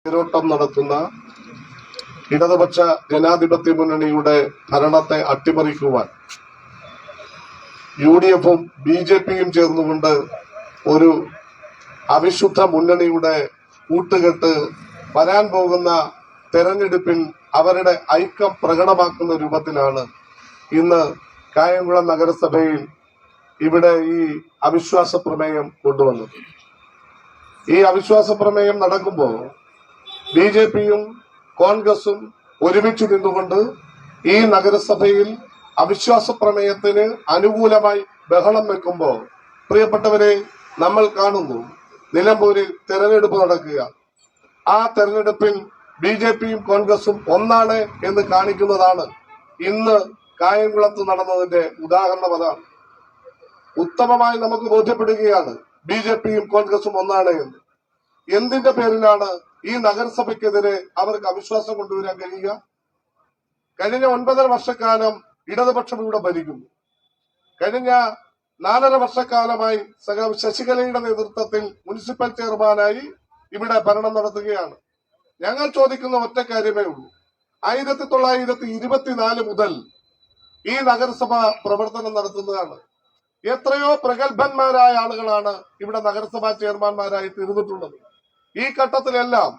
തേരോട്ടം നടത്തുന്ന ഇടതുപക്ഷ ജനാധിപത്യ മുന്നണിയുടെ ഭരണത്തെ അട്ടിമറിക്കുവാൻ UDF-ഉം BJP-യും ചേർന്നുകൊണ്ട് ഒരു അവിശുദ്ധ മുന്നണിയുടെ കൂട്ടുകെട്ട് വരാൻ പോകുന്ന തെരഞ്ഞെടുപ്പിൽ അവരുടെ ഐക്യം പ്രകടമാക്കുന്ന രൂപത്തിലാണ് ഇന്ന് കായംകുളം നഗരസഭയിൽ ഇവിടെ ഈ അവിശ്വാസ പ്രമേയം കൊണ്ടുവന്നത്. ഈ അവിശ്വാസ പ്രമേയം നടക്കുമ്പോൾ BJP-യും കോൺഗ്രസും ഒരുമിച്ച് നിന്നുകൊണ്ട് ഈ നഗരസഭയിൽ അവിശ്വാസ പ്രമേയത്തിന് അനുകൂലമായി ബഹളം വെക്കുമ്പോൾ പ്രിയപ്പെട്ടവരെ, നമ്മൾ കാണുന്നു നിലമ്പൂരിൽ തെരഞ്ഞെടുപ്പ് നടക്കുക. ആ തെരഞ്ഞെടുപ്പിൽ BJP-യും കോൺഗ്രസും ഒന്നാണ് എന്ന് കാണിക്കുന്നതാണ് ഇന്ന് കായംകുളത്ത് നടന്നതിന്റെ ഉദാഹരണം. അതാണ് ഉത്തമമായി നമുക്ക് ബോധ്യപ്പെടുകയാണ് BJP-യും കോൺഗ്രസും ഒന്നാണ് എന്ന്. എന്തിന്റെ പേരിലാണ് ഈ നഗരസഭയ്ക്കെതിരെ അവർക്ക് അവിശ്വാസം കൊണ്ടുവരാൻ കഴിയുക? കഴിഞ്ഞ 9.5 വർഷക്കാലം ഇടതുപക്ഷം ഇവിടെ ഭരിക്കുന്നു. കഴിഞ്ഞ 4.5 വർഷക്കാലമായി ശശികലയുടെ നേതൃത്വത്തിൽ മുനിസിപ്പൽ ചെയർമാനായി ഇവിടെ ഭരണം നടത്തുകയാണ്. ഞങ്ങൾ ചോദിക്കുന്ന ഒറ്റ കാര്യമേ ഉള്ളൂ. 1924 മുതൽ ഈ നഗരസഭ പ്രവർത്തനം നടത്തുന്നതാണ്. എത്രയോ പ്രഗത്ഭന്മാരായ ആളുകളാണ് ഇവിടെ നഗരസഭാ ചെയർമാൻമാരായി തീർന്നിട്ടുള്ളത്. ഈ ഘട്ടത്തിലെല്ലാം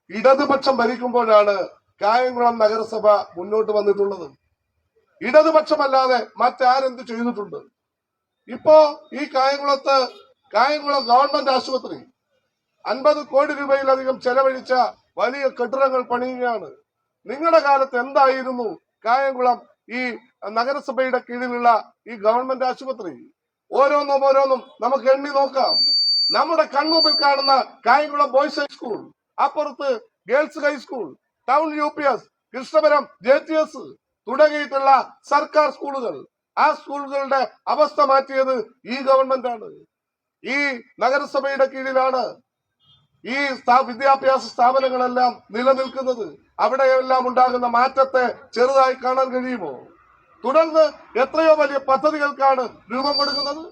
ഇടതുപക്ഷം ഭരിക്കുമ്പോഴാണ് കായംകുളം നഗരസഭ മുന്നോട്ട് വന്നിട്ടുള്ളത്. ഇടതുപക്ഷമല്ലാതെ മറ്റാരെന്ത് ചെയ്തിട്ടുണ്ട്? ഇപ്പോ ഈ കായംകുളം ഗവൺമെന്റ് ആശുപത്രി 50 കോടി രൂപയിലധികം ചെലവഴിച്ച വലിയ കെട്ടിടങ്ങൾ പണിയുകയാണ്. നിങ്ങളുടെ കാലത്ത് എന്തായിരുന്നു കായംകുളം ഈ നഗരസഭയുടെ കീഴിലുള്ള ഈ ഗവൺമെന്റ് ആശുപത്രി? ഓരോന്നും നമുക്ക് എണ്ണി നോക്കാം. നമ്മുടെ കൺമുമ്പിൽ കാണുന്ന കായംകുളം ബോയ്സ് ഹൈസ്കൂൾ, അപ്പുറത്ത് girls high school, town UPS, Krishnapuram JTS തുടങ്ങിയിട്ടുള്ള സർക്കാർ സ്കൂളുകൾ. ആ സ്കൂളുകളുടെ അവസ്ഥ മാറ്റിയത് ഈ ഗവൺമെന്റാണ്. ഈ നഗരസഭയുടെ കീഴിലാണ് ഈ വിദ്യാഭ്യാസ സ്ഥാപനങ്ങളെല്ലാം നിലനിൽക്കുന്നത്. അവിടെയെല്ലാം ഉണ്ടാകുന്ന മാറ്റത്തെ ചെറുതായി കാണാൻ കഴിയുമോ? തുടർന്ന് എത്രയോ വലിയ പദ്ധതികൾക്കാണ് രൂപം കൊടുക്കുന്നത്.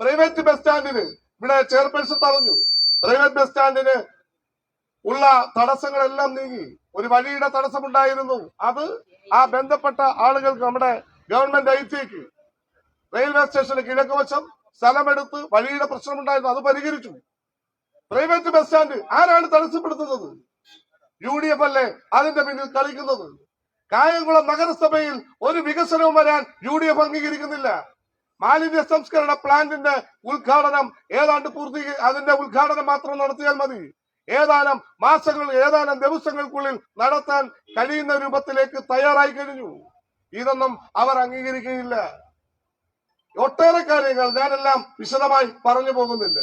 പ്രൈവറ്റ് ബസ് സ്റ്റാൻഡിന് ഇവിടെ ചെയർപേഴ്സൺ പറഞ്ഞു, പ്രൈവറ്റ് ബസ് സ്റ്റാൻഡിന് ഉള്ള തടസ്സങ്ങളെല്ലാം നീങ്ങി. ഒരു വഴിയുടെ തടസ്സമുണ്ടായിരുന്നു. അത് ആ ബന്ധപ്പെട്ട ആളുകൾക്ക് നമ്മുടെ ഗവൺമെന്റ് ഐറ്റിക്ക് റെയിൽവേ സ്റ്റേഷന് കിഴക്കുവശം സ്ഥലമെടുത്ത് വഴിയുടെ പ്രശ്നമുണ്ടായിരുന്നു. അത് പരിഹരിച്ചു. പ്രൈവറ്റ് ബസ് സ്റ്റാൻഡ് ആരാണ് തടസ്സപ്പെടുത്തുന്നത്? UDF അല്ലേ അതിന്റെ പിന്നിൽ കളിക്കുന്നത്. കായംകുളം നഗരസഭയിൽ ഒരു വികസനവും വരാൻ UDF അംഗീകരിക്കുന്നില്ല. മാലിന്യ സംസ്കരണ പ്ലാന്റിന്റെ ഉദ്ഘാടനം ഏതാണ്ട് അതിന്റെ ഉദ്ഘാടനം മാത്രം നടത്തിയാൽ മതി. ഏതാനും ദിവസങ്ങൾക്കുള്ളിൽ നടത്താൻ കഴിയുന്ന രൂപത്തിലേക്ക് തയ്യാറായി കഴിഞ്ഞു. ഇതൊന്നും അവർ അംഗീകരിക്കുകയില്ല. ഒട്ടേറെ കാര്യങ്ങൾ ഞാനെല്ലാം വിശദമായി പറഞ്ഞു പോകുന്നില്ല.